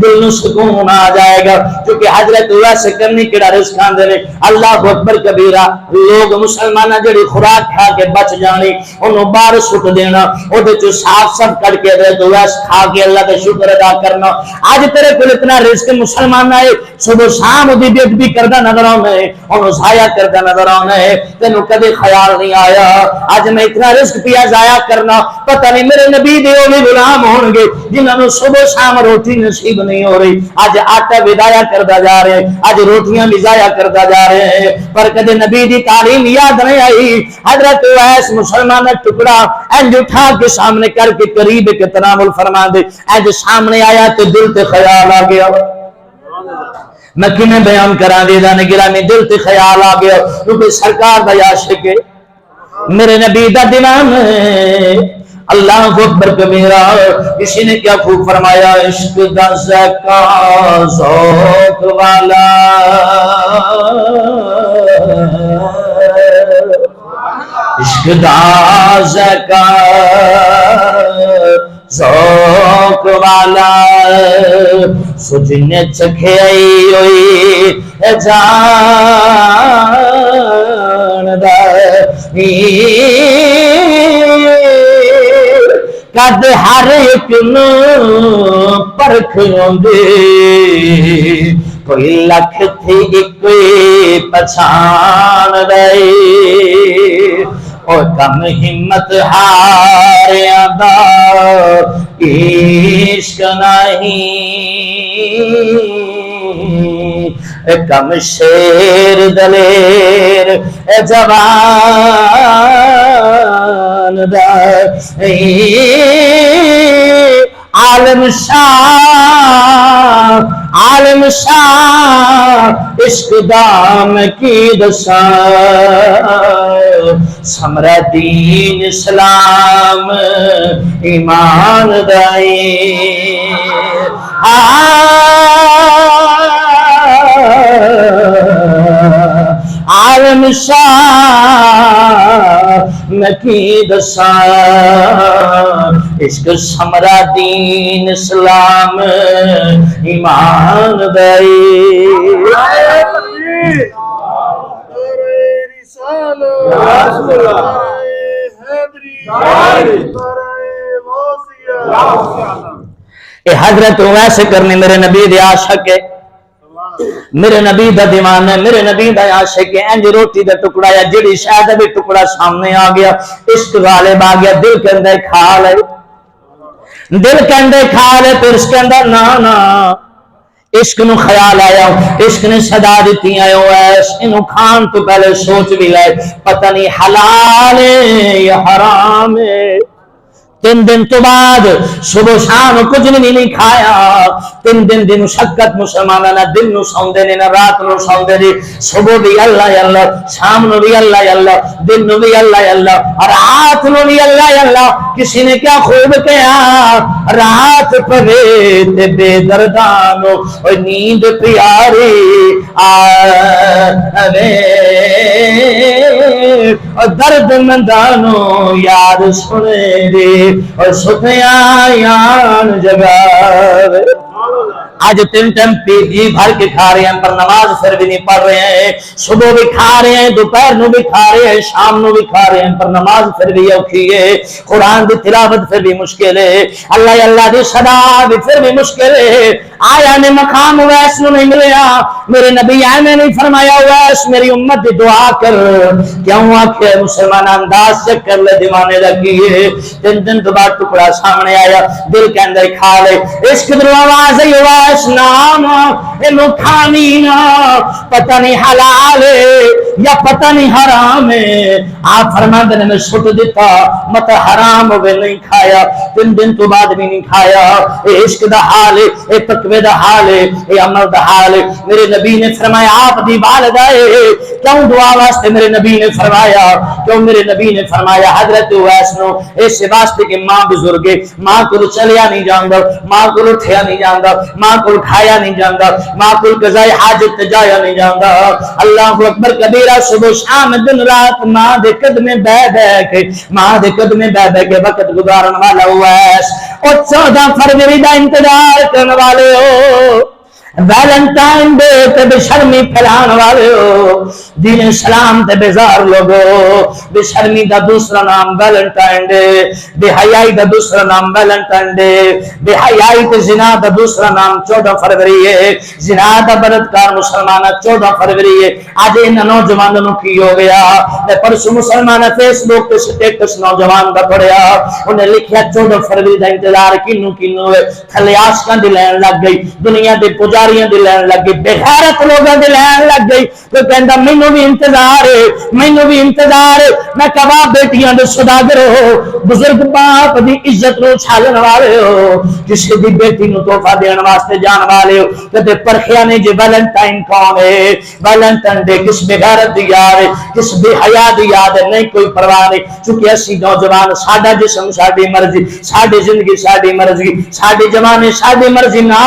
دل نو سکون آ جائے گا، کیونکہ حضرت اویس کرنی کیڑا رزق آندے نے۔ اللہ اکبر کبیرہ، لوگ مسلمان جڑی خوراک کھا کے بچ جانی انہوں باہر سٹ دینا، او دے چ صاف صاف کر کے حضرت اویس کھا کے اللہ کا شکر ادا کرنا۔ آج تیرے کول اتنا رزق مسلمان ہے، صبح شام دی بیت بھی کردا نظر آنا ہے، انہوں ضائع کردا نظر آنا ہے، تینوں کدے خیال نہیں آیا آج میں اتنا رزق پیا ضائع کرنا؟ پتہ نہیں میرے نبی دے وہ غلام ہون گے جنہاں نو صبح شام روٹی نصیب نہیں ہو رہی، آج آٹا بھی ضائع کردا جا رہے ہیں، آج روٹیاں بھی ضائع کردا جا رہے ہیں، پر کدے نبی دی تعلیم یاد نہیں آئی۔ حضرت اویس مسلمان ٹکڑا انج اٹھا کے سامنے کر کے قریب کے تناول فرما دے، انج سامنے آیا تو دل تے خیال آ گیا، میں کنے بیان کرا دے دا نگرامی، دل تے خیال آ گیا، کیونکہ سرکار دا عاشق ہے، میرے نبی دا دیوانہ ہے۔ اللہ اکبر کبیرہ، کسی نے کیا خوب فرمایا، عشق دا ذکا ذوق والا عشق دا ذکا ذوق والا سجنے چکھے آئی ہوئی جان دا کد ہر ایک نو پرکھ ہوندے، کوئی لکھ تھی ایک پچھان دے، اور کم ہمت ہاریاں دا عشق نہیں، کم شیر دلیر جوان دا عالم شاہ عشق دام کی دساں، سمرا دین اسلام ایمان دائی، عالم شاہ نکی دساں، عشق سمرا دین اسلام ایمان دائی۔ رسول اللہ حیدری اے حضرت ویسے کرنی میرے نبی دے عاشق ہے، میرے نبی دا دیوانہ ہے، میرے نبی دا عاشق ہے۔ انج روٹی دا ٹکڑا یا جڑی شاید بھی ٹکڑا سامنے آ گیا، عشق غالب آ گیا، دل کے اندر کھا لے، دل کے اندر کھا لے، پھر اس کے اندر نا عشق نو خیال آیا، عشق نے صدا دیتی آئے انہوں کھان تو پہلے سوچ بھی لائے پتہ نہیں حلال ہے یا حرام ہے۔ 3 دن تو بعد صبح شام کچھ نہیں کھایا، 3 دن دی مشقت مسلمانہ نہ دن نو سوندے نے نہ رات نو سوندے نے، صبح بھی اللہ اللہ، شام نو بھی اللہ اللہ، دن نو بھی اللہ اللہ، اور رات نو بھی اللہ اللہ۔ کسی نے کیا خوب کہا، رات پوے تے بے دردانو نیند پیاری آوے، اور درد مندانو یاد سنے دے اور ستیاں جگاوے۔ آج 3 ٹائم جی بھر کے کھا رہے ہیں پر نماز پھر بھی نہیں پڑھ رہے ہیں، صبح بھی کھا رہے ہیں، دوپہر نو بھی کھا رہے ہیں، شام نو بھی کھا رہے ہیں، پر نماز پھر بھی اوکھی ہے، قرآن دی تلاوت پھر بھی مشکل ہے، اللہ اللہ دی صدا بھی پھر بھی مشکل ہے۔ آیا نے مقام ویس نو نہیں ملیا، میرے نبی آئے میں نہیں فرمایا ویس میری امت دی دعا کر، کیوں آکھے مسلمان انداز چیک کر لے دیوانے لگیے۔ 3 دن تو بعد ٹکڑا سامنے آیا، دل کے اندر کھا لے، عشق در آواز ویس نام انو کھانی نا، پتہ نہیں حلال ہے یا پتہ نہیں حرام ہے۔ آپ فرماندے نے میں سٹ دیتا مت حرام ہوئے نہیں کھایا، 3 دن تو بعد بھی نہیں کھایا۔ اے عشق دا حال ہے، اے تقوی دا حال ہے، اے عمل دا حال ہے۔ میرے نبی نے فرمایا آپ دی والدہ ہے، کیوں دعا واسطے میرے نبی نے فرمایا، کیوں میرے نبی نے فرمایا حضرت ویس نو اس واسطے کہ ماں بزرگ ہے، ماں کو چلیا نہیں جاندا، ماں کو اٹھیا نہیں جاندا، ماں کو کھایا نہیں جاندا، ماں کو قضاء حاجت جایا نہیں جاندا۔ اللہ اکبر کبیرہ، صبح شام دن رات ماں دے قدمے بہ کے، ماں دے قدمے بہ کے وقت گزارن والا ویس، اور 14 فروری دا انتظار کرنے والے ہو، ویلنٹائن ڈے تے بے شرمی پھیلان والے ہو، دین اسلام تے بیزار لوگو۔ بے شرمی دا دوسرا نام ویلنٹائن ڈے، بے حیائی دا دوسرا نام ویلنٹائن ڈے، بے حیائی تے زنا دا دوسرا نام 14 فروری ہے، زنا دا بلاتکار مسلمانہ 14 فروری ہے۔ آج ان نوجوانوں نو کی ہو گیا، میں پرسوں مسلمانہ فیس بک تے سٹیٹس نوجوان دا پڑھیا، انہیں لکھیا 14 فروری دا انتظار کینو ہے، تھلے عاشقاں دی لین لگ گئی، دنیا دے پجاریاں دی لین لگ گئی، بے غیرت لوگاں دی لین لگ گئی۔ تو کہندا مینوں بھی انتظار ہے، مینوں بھی انتظار ہے۔ میں کہا بیٹیاں دے سوداگر ہو، بزرگ باپ دی عزت نو چھالن والے ہو، کسی دی بیٹی نو تحفہ دین واسطے جان والے ہو، تے پرکھیا نے جی ویلنٹائن کون ہے، ویلنٹائن ڈے کس بے غیرت دی یاد ہے، کس بے حیا دی یاد ہے، نہیں کوئی پرواہ نہیں، چونکہ اسی نوجوان ساڈا جسم ساڈی مرضی، ساڈی زندگی ساڈی مرضی، ساڈی جوانی ساڈی مرضی، نا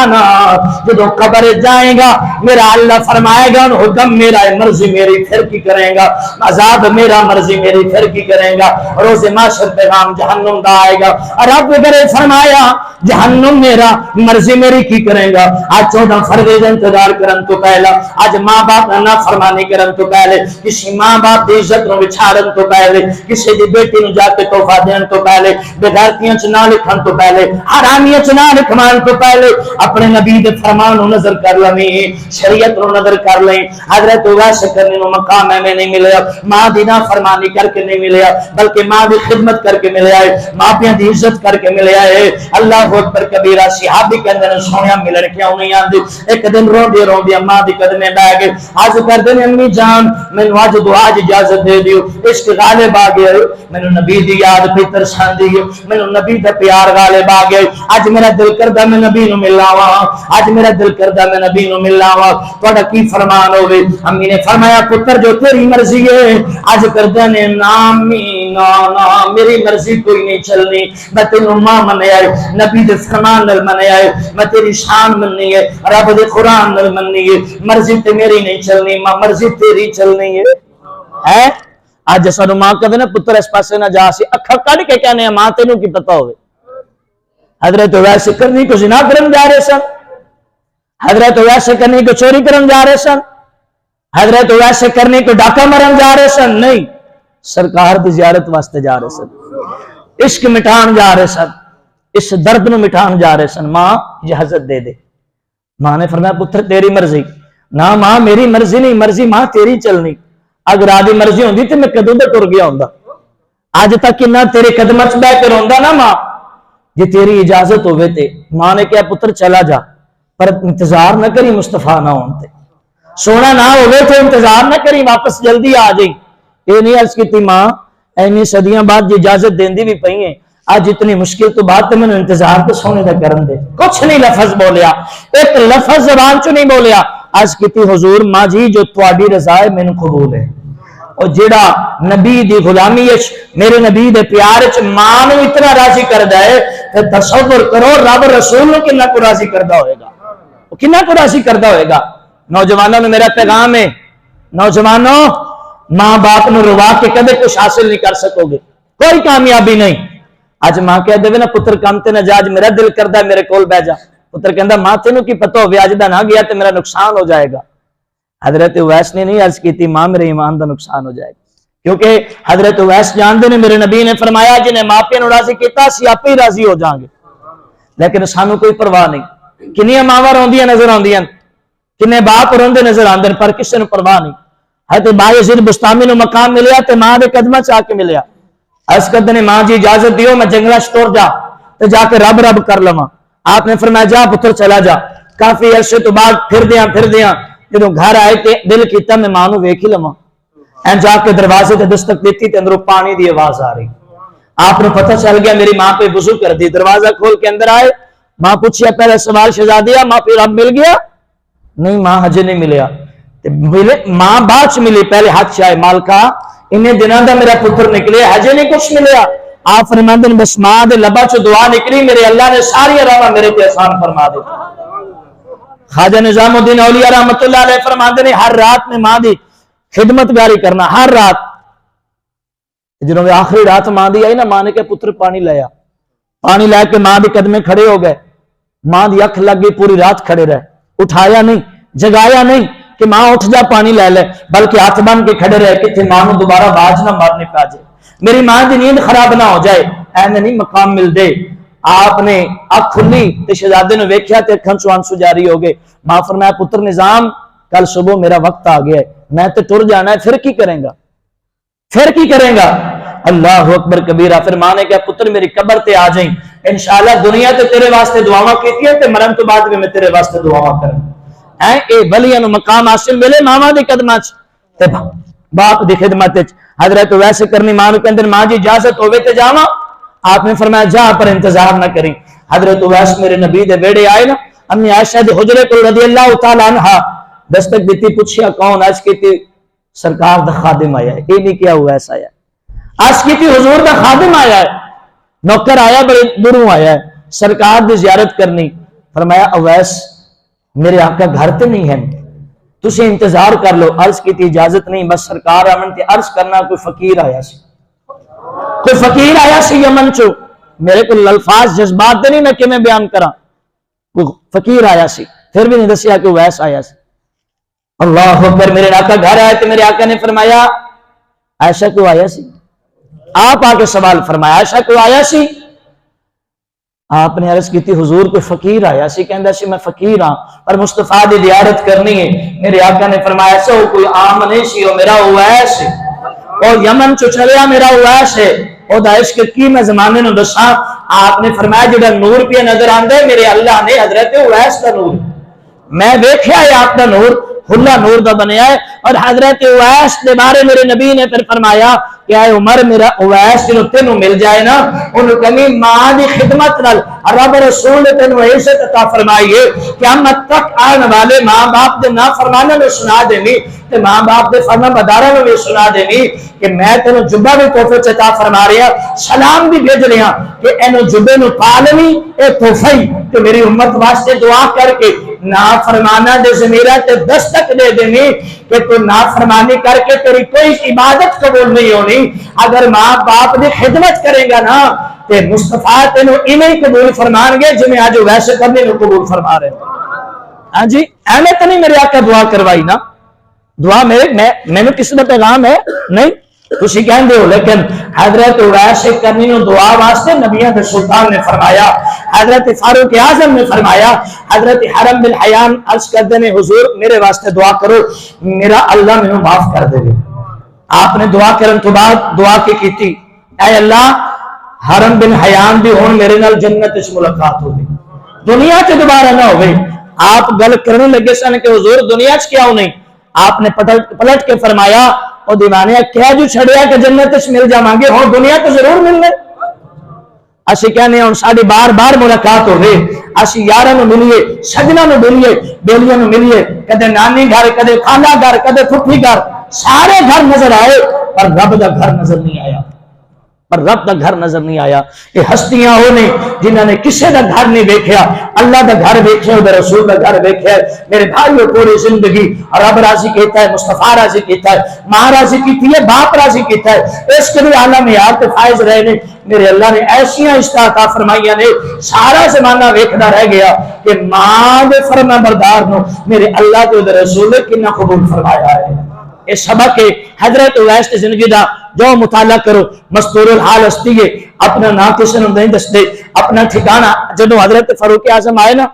جدو قبر جائے گا میرا اللہ فرمائے گا حکم میرا ہے، مرضی میری پھر کی کریں گا، عذاب میرا مرضی میری پھر کی کریں گا، روز معاشر پیغام جہنم دا آئے گا، اور رب کرے فرمایا جہنم میرا مرضی میری کی کریں گا۔ آج 14 فروری کا انتظار کرن تو پہلا، آج ماں باپ نہ فرمانی کرن تو پہلے، کسی ماں باپ دی عزت نو وچھاڑن تو پہلے، کسی دی بیٹی نو جا کے تحفہ دین تو پہلے، بے غیرتیاں چ نہ لکھن تو پہلے، حرامیاں چ نہ لکھوان تو پہلے، اپنے نبی دے فرمان نو نظر کر لیں، شریعت نو نظر کر لیں۔ حضرت ویس کرنے نو مقام میں نہیں ملیا، ماں دی نا فرمانی کر کے نہیں ملیا، بلکہ ماں دی خدمت کر کے ملیا ہے، ماں پیاں دی عزت کر کے ملیا ہے۔ اللہ اکبر کبیرہ، صحابی کہندے نے سونیا ملن کیوں نہیں آندی، ایک دن روندی ماں دی قدمے بیٹھ گئے، عرض کردے نے امی جان مینوں اج دعا دی اجازت دے دیو، عشق غالب آ گیا، مینوں نبی دی یاد پہ ترساندی ہے، مینوں نبی دا پیار غالب آ گیا، اج میرا دل کردا میں نبی نو ملاواں، اج میرا دل کردا میں نبی نو ملاواں، تہاڈا کی فرمان ہوے؟ امی نے فرمایا پتر جو تیری مرضی ہے، اج کردے نے نامی نا میری مرضی کوئی نہیں چلنی، میں تینوں ماں منیا ہے، نبی دے فرمان نال منیا ہے، میں تیری شان مننی ہے، رب دے قرآن نال مننی ہے، مرضی تے میری نہیں چلنی، ماں مرضی تیری چلنی ہے۔ اج سانو ماں کہندے نے پتر اس پاسے نہ جا، سی اکھاں کڈ کے کہنے ماں تینوں کی پتہ ہوے؟ حضرت ویس کرنی کو زنا کرن جا رہے سن، حضرت ویس کرنی کو چوری کرن جا رہے سن، حضرت ویس کرنی کو ڈاکہ مرن جا رہے سن، نہیں، سرکار دی زیارت واسطے جا رہے سن، عشق مٹھان جا رہے سن، اس درد نو مٹھان جا رہے سن۔ ماں اجازت دے دے۔ ماں نے فرمایا پتر تیری مرضی۔ نہ ماں میری مرضی نہیں، مرضی ماں تیری چلنی۔ اگر آدھی مرضی ہوندی تو میں کدوں دے ٹر گیا ہوندا، اج تک کنا تیرے قدماں چ بیٹھ کے روندا نا ماں، جی تیری اجازت ہوئے تے۔ ماں نے کہا پتر چلا جا، پر انتظار نہ کری مصطفیٰ نہ ہون تے، سونا نہ ہوئے تو انتظار نہ کری، واپس جلدی آ جائی۔ یہ نہیں عرض کی ماں اینی صدیاں بعد جی اجازت دیندی بھی پئی ہیں، آج اتنی مشکل تو بات تو میں نے انتظار تو سونے دا کرن دے۔ کچھ نہیں لفظ بولیا، ایک لفظ زبان چ نہیں بولیا۔ عرض کیتی حضور ماں جی جو تواڈی رضا ہے مینوں قبول ہے، اور جیڑا نبی دی غلامی وچ میرے نبی دے پیار وچ ماں نوں اتنا راضی کردا ہے تے تصور کرو رب رسول نوں کنا کو راضی کردا ہوئے گا، وہ کنا کو راضی کردا ہوئے گا۔ نوجوانوں میں میرا پیغام ہے، نوجوانوں ماں باپ نو روا کے کدے کچھ حاصل نہیں کر سکو گے، کوئی کامیابی نہیں۔ اج ماں کہہ دے نا پتر کام تے نہ جا، اج میرا دل کردا ہے میرے کول بیٹھ جا۔ پتر کہندا ماں تینوں کی پتہ ہوے اج دا نہ گیا تے میرا نقصان ہو جائے گا۔ حضرت اویس نے نہیں عرض کیتی ماں میرے ایمان دا نقصان ہو جائے گا، کیونکہ حضرت اویس جاندے نے میرے نبی نے فرمایا جنہیں ماں پیو نوں راضی کیتا اسی آپے ہی راضی ہو جاؤں گے، لیکن سانوں کوئی پرواہ نہیں۔ کنیاں ماواں روندیاں نظر آندیاں، کنے باپ روندے نظر آندے، پر کسے نوں پرواہ نہیں۔ حضرت بایزید بستامی نوں مقام ملیا تے ماں دے قدماں چ آ کے ملیا۔ عرض کردے نے ماں جی اجازت دیو میں جنگلاں چ ٹر جا تے جا کے رب رب کر لواں۔ آپ نے فرمایا جا پتر چلا جا۔ کافی عرصے تو بعد پھر دیاں جدوں گھر آئے تے دل کیتا میں ماں نوں ویکھ ہی لواں۔ این جا کے دروازے تے دستک دیتی تے اندروں پانی دی آواز آ رہی۔ آپ نے پتہ چل گیا میری ماں پہ وضو کر دی۔ دروازہ کھول کے اندر آئے، ماں پوچھیا پہلے سوال شہزادیہ ماں پہ رب مل گیا؟ نہیں ماں ہجے نہیں ملیا۔ ماں بعد چ ملی، پہلے ہاتھ چائے مالکا انہیں دنوں دا میرا پتر نکلے ہجے نہیں کچھ ملیا۔ آپ فرماندے نے بس ماں دے لبا چ دعا نکلی، میرے اللہ نے ساری راہ میرے تے آسان فرما دی۔ خواجہ نظام الدین اولیاء رحمت اللہ علیہ فرماندے نے ہر رات میں ماں دی خدمت گاری کرنا، ہر رات۔ جنہوں نے آخری رات ماں دی آئی نا، ماں نے کہا پتر پانی لیا، پانی لے کے ماں دے قدمے کھڑے ہو گئے۔ ماں دی اکھ لگ گئی، پوری رات کھڑے رہے، اٹھایا نہیں، جگایا نہیں کہ ماں اٹھ جا پانی لے لے، بلکہ ہاتھ بن کے کھڑے رہے کہ ماں نو دوبارہ باز نہ مارنے پا جائے، میری ماں دی نیند خراب نہ ہو جائے، ایویں نہیں مقام مل دے۔ آپ نے اکھ کھلی تے شہزادے نے ویکھیا تے اکھاں چوں آنسو جاری ہو گئے۔ ماں فرمایا پتر نظام کل صبح میرا وقت آ گیا ہے، میں تے ٹر جانا ہے، پھر کی کریں گا؟ پھر کی کریں گا؟ اللہ اکبر کبیرہ۔ پھر ماں نے کہا پتر میری قبر تے آ جائیں، انشاءاللہ دنیا تے تیرے واسطے دعاواں کیتیاں تے مرن تو بعد میں تیرے واسطے دعاواں کروں۔ اے ولیاں نو مقام حاصل ملے ماواں دی قدماں چ تے باپ دی خدمت وچ۔ حضرت ویسے کرنی ماں نو کہندے ماں جی اجازت ہوے تے جاواں؟ آپ نے فرمایا جا پر انتظار نہ کریں۔ حضرت ویس میرے نبی دے بیڑے آئے نا، امی عائشہ دے حجرے کو رضی اللہ تعالی عنہا دستک دیتی، پوچھیا کون؟ عرض کیتی سرکار دا خادم آیا ہے۔ یہ نہیں کیا ہوا ایسا آیا، عرض کیتی حضور دا خادم آیا ہے، نوکر آیا بڑے دوروں آیا ہے سرکار دی زیارت کرنی۔ فرمایا اویس میرے آقا گھر تے نہیں ہیں، تسی انتظار کر لو۔ عرض کیتی اجازت نہیں، بس سرکار آمن تے عرض کرنا کوئی فقیر آیا سی، کوئی فقیر آیا سی یمن چو، میرے کو الفاظ جذبات دے نہیں میں کہ میں بیان کرا، کوئی فقیر آیا سی، پھر بھی نہیں دسیا کہ ویس آیا سی۔ اللہ اکبر۔ میرے آقا گھر آئے تو میرے آقا نے فرمایا عائشہ کو آیا سی؟ آپ آ کے سوال فرمایا عائشہ کو آیا سی؟ آپ نے عرض کی تھی حضور کوئی فقیر آیا سی، کہندا سی میں فقیر ہاں پر مصطفیٰ دی زیارت کرنی ہے۔ میرے آقا نے فرمایا سو کوئی عام نہیں سی، او میرا اویس ہے، او یمن چو چلیا میرا اویس ہے، او دا عشق کی میں زمانے نو دساں۔ آپ نے فرمایا جڑا نور پہ نظر آندا ہے میرے اللہ نے حضرت اویس دا نور، میں دیکھیا ہے آپ دا نور کھلا نور دا بنیا ہے۔ اور حضرت اویس دے بارے میرے نبی نے پھر فرمایا کہ اے عمر میرا اویس جنوں تینوں مل جائے نا، انہوں کہیں ماں دی خدمت نال رب رسول نے تینوں عزت عطا فرمائی ہے، قیامت تک آنے والے ماں باپ دے نافرماناں نوں سنا دینی تے ماں باپ دے فرما بداراں نوں بھی سنا دینی کہ میں تینوں جبہ بھی تحفے چ عطا فرما رہا، سلام بھی بھیج رہا کہ اینو جبے نوں پا لوی، اے تحفہ تے میری امت واسطے دعا کر کے نافرمانہ دے ضمیراں تے دستک دے دینی کہ تو نافرمانی کر کے تیری کوئی عبادت قبول نہیں ہونی۔ اگر ماں باپ دی خدمت کرے گا نا تے مصطفیٰ تینوں انہیں قبول فرمان گے جنہیں آج ویسے کرنے میں قبول فرما رہے ہیں۔ ہاں جی ایمیں تو نہیں میرے آقا دعا کروائی نا، دعا میں کسی کا پیغام ہے نہیں، تسی کہندے ہو لیکن حضرت اویس کرنی نو دعا واسطے نبیوں کے سلطان نے فرمایا، حضرت فاروق اعظم نے فرمایا، حضرت حرم بن حیان عرض کردے نے حضور میرے واسطے دعا کرو میرا اللہ مینوں معاف کر دے گا۔ آپ نے دعا کرن تو بعد دعا کی اے اللہ حرم بن حیان بھی ہون میرے نال جنت اس ملاقات ہوگی، دنیا چ دوبارہ نہ ہوئے۔ آپ گل کرنے لگے سن کہ حضور دنیا چ کیا نہیں، آپ نے پلٹ کے فرمایا او دیوانے کیا جو چھڑیا کہ جنت اس مل جاواں گے، ہن دنیا تو ضرور ملنے۔ اسی کہنے ہن ساڈی بار بار ملاقات ہوے، اسی یاراں نو ملیے، سجنا نو ملیے، بیلیاں نو ملیے، کدے نانی گھر کدے خالہ گھر کدے پھپھی گھر، سارے گھر نظر آئے پر رب دا گھر نظر نہیں آیا، پر رب دا گھر نظر نہیں آیا۔ یہ ہستیاں وہ نے جنہاں نے کسے دا گھر نہیں دیکھیا، اللہ دا گھر دیکھیا، دا رسول دا گھر دیکھیا۔ میرے بھائیو پوری زندگی رب راضی کیتا ہے، مصطفیٰ راضی کیتا ہے، ماں راضی کیتی ہے، باپ راضی کیتا ہے، اس کے لیے اعلیٰ معیار تے فائز رہے نے۔ میرے اللہ نے ایسیاں عطا فرمائیاں نے، سارا زمانہ ویکھدا رہ گیا کہ ماں دے فرما بردار نو میرے اللہ تے دے رسول نے کتنا قبول فرمایا ہے۔ یہ سبق ہے حضرت اویس کی زندگی دا، جو مطالعہ کرو۔ مستور الحال ہستی ہے، اپنا نام کسی نے نہیں دستے، اپنا ٹھکانہ۔ جدو حضرت فاروق اعظم آئے نا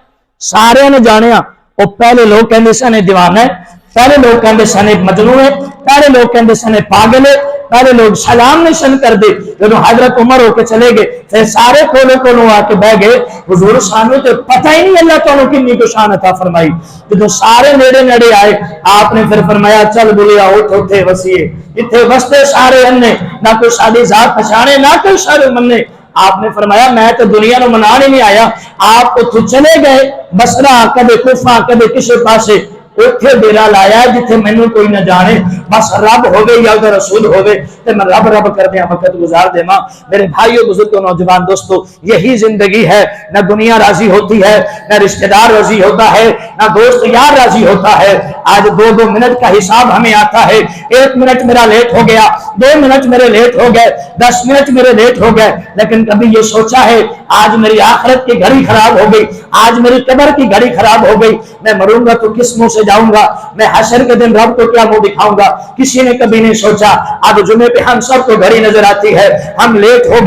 سارے نے جانیا، وہ پہلے لوگ کہندے سن دیوانہ ہے، پہلے لوگ کہندے سن مجنون ہے، پہلے لوگ کہندے سن پاگل ہے، پہلے لوگ سلام نہیں سن کر دے۔ جب حضرت عمر ہو کے چلے گئے پھر سارے کولوں آ کے بہ گئے، حضور سانو تو پتہ ہی نہیں اللہ تعالیٰ کتنی کو شان عطا فرمائی۔ جب سارے نیڑے نیڑے آئے آپ نے پھر فرمایا چل بولیا اٹھ اٹھے وسیع اتنے وستے سارے انے، نہ کوئی ساری ذات پہچانے نہ کوئی سارے مننے۔ آپ نے فرمایا میں تو دنیا نو منانے نہیں آیا۔ آپ اتھوں چلے گئے بصرہ کدے کوفہ کدے کسے پاسے، اتھے ڈیرا لایا جتھے مینوں کوئی نہ جانے، بس رب ہوگے یا دا رسول ہوگے تے میں رب رب کردے وقت گزار دے ماں۔ میرے بھائیو بزرگوں نوجوان دوستو، یہی زندگی ہے، نہ دنیا راضی ہوتی ہے، نہ رشتہ دار راضی ہوتا ہے، نہ دوست یار راضی ہوتا ہے۔ آج 2 منٹ کا حساب ہمیں آتا ہے، 1 منٹ میرا لیٹ ہو گیا، 2 منٹ میرے لیٹ ہو گئے، 10 منٹ میرے لیٹ ہو گئے، لیکن کبھی یہ سوچا ہے آج میری آخرت کی گھڑی خراب ہو گئی، آج میری قبر کی گھڑی خراب ہو گئی، میں مروں گا تو کس منہ سے جاؤں گا، میں حشر کے دن رب کو کیا منہ دکھاؤں گا؟ کسی نے کبھی نہیں سوچا۔ اب جمعے پہ ہم سب کو گھڑی نظر آتی ہے، ہم لیٹ ہو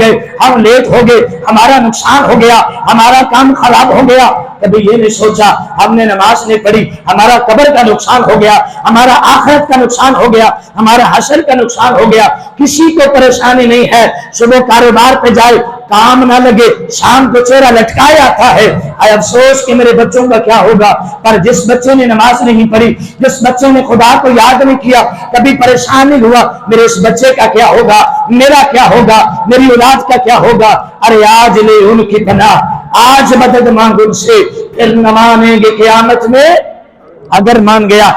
گئے، ہمارا نقصان ہو گیا، ہمارا کام خراب ہو گیا۔ کبھی یہ نہیں سوچا ہم نے نماز نہیں پڑھی، ہمارا قبر کا نقصان ہو گیا، ہمارا آخرت کا نقصان ہو گیا، ہمارا حشر کا نقصان ہو گیا۔ کسی کو پریشانی نہیں ہے، صبح کاروبار پہ جائے کام نہ لگے، شام کو چہرہ لٹکائے آتا ہے، اے افسوس کہ میرے بچوں کا کیا ہوگا۔ پر جس بچے نے نماز نہیں پڑھی، جس بچے نے خدا کو یاد نہیں کیا، کبھی پریشان نہیں ہوا میرے اس بچے کا کیا ہوگا، میرا کیا ہوگا، میری اولاد کا کیا ہوگا۔ ارے آج لے ان کی پناہ، آج مدد مانگ ان سے، پھر نہ مانیں گے قیامت میں اگر مان گیا۔